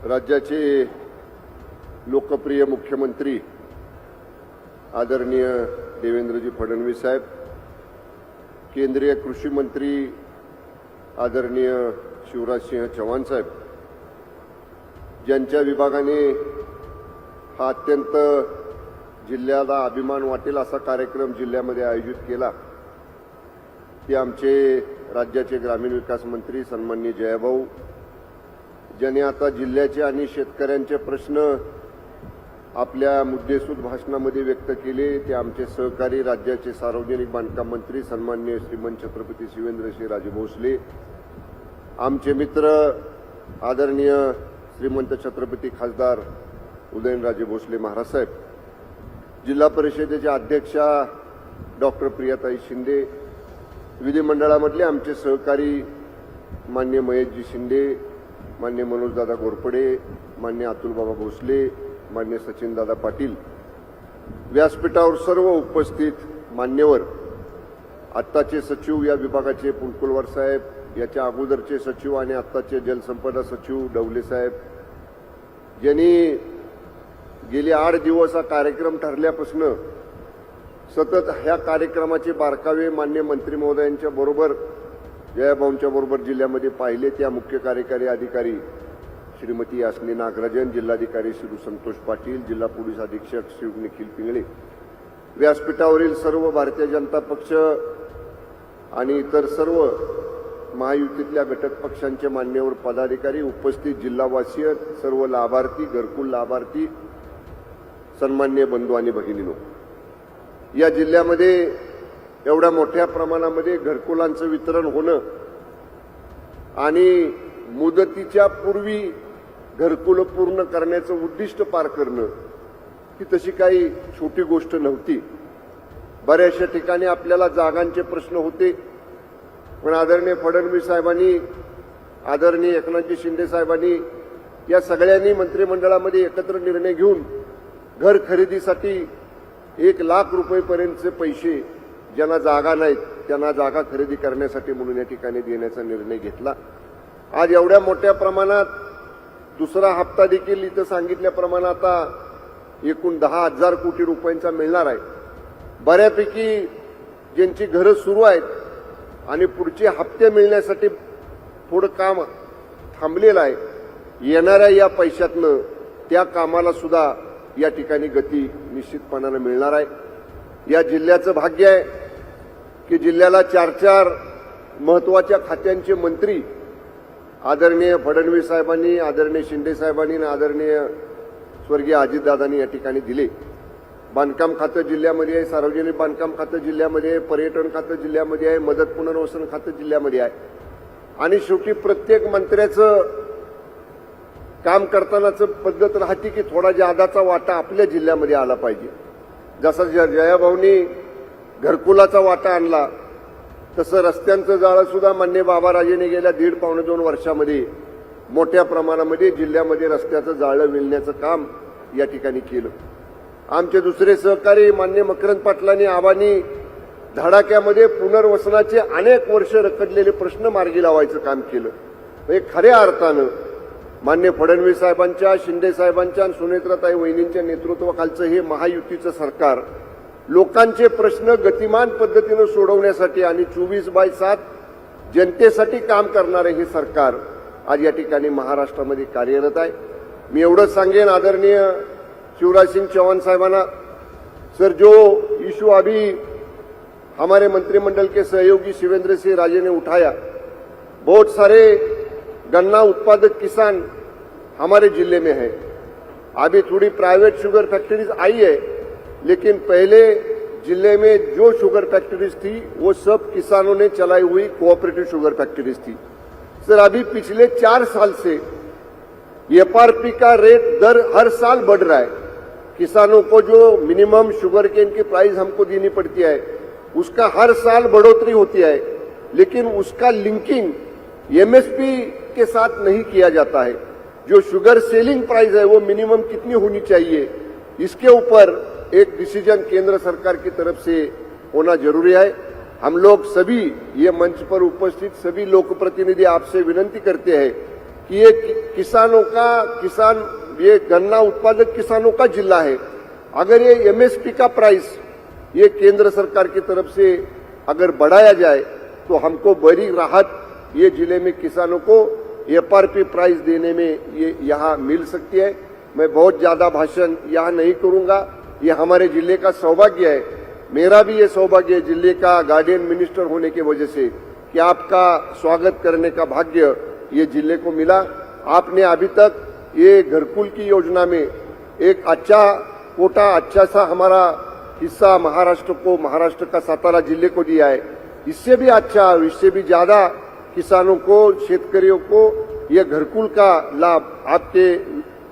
राज्याचे लोकप्रिय मुख्यमंत्री आदरणीय देवेंद्रजी फडणवीस साहेब, केंद्रीय कृषी मंत्री आदरणीय शिवराजसिंह चौहान साहेब, ज्यांच्या विभागाने हा अत्यंत जिल्ह्याला अभिमान वाटेल असा कार्यक्रम जिल्ह्यामध्ये आयोजित केला, ते आमचे राज्याचे ग्रामीण विकास मंत्री सन्माननीय जयाभाऊ, ज्यांनी आता जिल्ह्याचे आणि शेतकऱ्यांचे प्रश्न आपल्या मुद्देसूद भाषणामध्ये व्यक्त केले, ते आमचे सहकारी राज्याचे सार्वजनिक बांधकाम मंत्री सन्माननीय श्रीमंत छत्रपती शिवेंद्रसिंहराजे भोसले, आमचे मित्र आदरणीय श्रीमंत छत्रपती खासदार उदयनराजे भोसले महाराज साहेब, जिल्हा परिषदेच्या अध्यक्षा डॉक्टर प्रियाताई शिंदे, विधिमंडळामधले आमचे सहकारी मान्य महेशजी शिंदे, मान्य मनोजदादा घोरपडे, मान्य अतुलबाबा भोसले, मान्य सचिनदादा पाटील, व्यासपीठावर सर्व उपस्थित मान्यवर, आत्ताचे सचिव या विभागाचे पुलकुलवार साहेब, याच्या अगोदरचे सचिव आणि आत्ताचे जलसंपदा सचिव डवले साहेब, ज्यांनी गेले 8 दिवस हा कार्यक्रम ठरल्यापासून सतत ह्या कार्यक्रमाचे बारकावे मान्य मंत्री महोदयांच्या बरोबर जयाभाऊंच्या बरोबर जिल्ह्यामध्ये पाहिले, त्या मुख्य कार्यकारी अधिकारी श्रीमती यास्नी नागराजन, जिल्हाधिकारी श्री संतोष पाटील, जिल्हा पोलीस अधीक्षक श्री निखिल पिंगळे, व्यासपीठावरील सर्व भारतीय जनता पक्ष आणि इतर सर्व महायुतीतल्या घटक पक्षांचे मान्यवर पदाधिकारी, उपस्थित जिल्हावासीय, सर्व लाभार्थी, घरकुल लाभार्थी, सन्माननीय बंधू आणि भगिनींनो, या जिल्ह्यामध्ये एवढ्या मोठ्या प्रमाणामध्ये घरकुलांचं वितरण होणं आणि मुदतीच्या पूर्वी घरकुल पूर्ण करण्याचं उद्दिष्ट पार करणं ही तशी काही छोटी गोष्ट नव्हती. बऱ्याचशा ठिकाणी आपल्याला जागांचे प्रश्न होते, पण आदरणीय फडणवीस साहेबांनी, आदरणीय एकनाथजी शिंदे साहेबांनी या सगळ्यांनी मंत्रिमंडळामध्ये एकत्र निर्णय घेऊन घर खरेदीसाठी 1 लाख रुपयेपर्यंतचे पैसे ज्यांना जागा नाहीत त्यांना जागा खरेदी करण्यासाठी म्हणून या ठिकाणी देण्याचा निर्णय घेतला. आज एवढ्या मोठ्या प्रमाणात दुसरा हप्ता देखील इथं सांगितल्याप्रमाणे आता एकूण 10,000 कोटी रुपयांचा मिळणार आहे. बऱ्यापैकी ज्यांची घरं सुरू आहेत आणि पुढचे हप्ते मिळण्यासाठी थोडं काम थांबलेलं आहे, येणाऱ्या या पैशातनं त्या कामाला सुद्धा या ठिकाणी गती निश्चितपणाने मिळणार आहे. या जिल्ह्याचं भाग्य आहे की जिल्ह्याला 4 महत्वाच्या खात्यांचे मंत्री आदरणीय फडणवीस साहेबांनी, आदरणीय शिंदे साहेबांनी आणि आदरणीय स्वर्गीय अजितदादांनी या ठिकाणी दिले. बांधकाम खातं जिल्ह्यामध्ये आहे, सार्वजनिक बांधकाम खातं जिल्ह्यामध्ये आहे, पर्यटन खातं जिल्ह्यामध्ये आहे, मदत पुनर्वसन खातं जिल्ह्यामध्ये आहे. आणि शेवटी प्रत्येक मंत्र्याचं काम करतानाचं पद्धत राहते की थोडा जादाचा वाटा आपल्या जिल्ह्यामध्ये आला पाहिजे. जसा जयाभाऊंनी घरकुलाचा वाटा आणला, तसं रस्त्यांचं जाळं सुद्धा मान्य बाबाराजेंनी गेल्या 1.5-2 वर्षामध्ये मोठ्या प्रमाणामध्ये जिल्ह्यामध्ये रस्त्याचं जाळं विणण्याचं काम या ठिकाणी केलं. आमचे दुसरे सहकारी मान्य मकरंद पाटलांनी, आबांनी धडाक्यामध्ये पुनर्वसनाचे अनेक वर्ष रखडलेले प्रश्न मार्गी लावायचं काम केलं. म्हणजे खऱ्या अर्थानं मान्य फडणवीस साहेबांच्या, शिंदे साहेबांच्या आणि सुनेत्राताई वहिनींच्या नेतृत्वाखालचं हे महायुतीचं सरकार लोकांचे प्रश्न गतिमान पद्धतीनं सोडवण्यासाठी आणि 24/7 जनतेसाठी काम करणारे हे सरकार आज या ठिकाणी महाराष्ट्रामध्ये कार्यरत आहे. मी एवढंच सांगेन आदरणीय शिवराज सिंह चौहान साहबाना, सर जो इशू अभी हमारे मंत्रिमंडल के सहयोगी शिवेंद्र सिंह राजे ने उठाया, बहुत सारे गन्ना उत्पादक किसान हमारे जिले में है. अभी थोड़ी प्राइवेट शुगर फैक्ट्रीज आई है, लेकिन पहले जिले में जो शुगर फैक्ट्रीज थी वो सब किसानों ने चलाई हुई कोऑपरेटिव शुगर फैक्ट्रीज थी. सर अभी पिछले 4 साल से एफआरपी का रेट दर हर साल बढ़ रहा है. किसानों को जो मिनिमम शुगर केन की प्राइस हमको देनी पड़ती है उसका हर साल बढ़ोतरी होती है, लेकिन उसका लिंकिंग एमएसपी के साथ नहीं किया जाता है. जो शुगर सेलिंग प्राइस है वो मिनिमम कितनी होनी चाहिए, इसके ऊपर एक डिसीजन केंद्र सरकार की तरफ से होना जरूरी है. हम लोग सभी ये मंच पर उपस्थित सभी लोक प्रतिनिधि आपसे विनंती करते हैं कि ये गन्ना उत्पादक किसानों का जिला है। अगर ये एमएसपी का प्राइस ये केंद्र सरकार की तरफ से अगर बढ़ाया जाए तो हमको बड़ी राहत ये जिले में किसानों को एफआरपी प्राइस देने में ये यहाँ मिल सकती है। मैं बहुत ज्यादा भाषण यहाँ नहीं करूंगा, ये हमारे जिले का सौभाग्य है। मेरा भी ये सौभाग्य है जिले का गार्डियन मिनिस्टर होने की वजह से कि आपका स्वागत करने का भाग्य ये जिले को मिला। आपने अभी तक ये घरकुल की योजना में एक अच्छा कोटा, अच्छा सा हमारा हिस्सा महाराष्ट्र का सातारा जिले को दिया है। इससे भी अच्छा, इससे भी ज्यादा किसानों को, शेतकरियों को यह घरकुल का लाभ आपके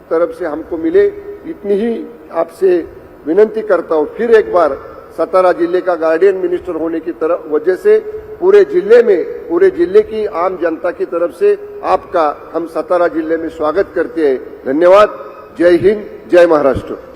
तरफ से हमको मिले, इतनी ही आपसे विनंती करता हूं। फिर एक बार सातारा जिले का गार्डियन मिनिस्टर होने की तरफ वजह से पूरे जिले की आम जनता की तरफ से आपका हम सातारा जिले में स्वागत करते हैं। धन्यवाद। जय हिंद, जय महाराष्ट्र।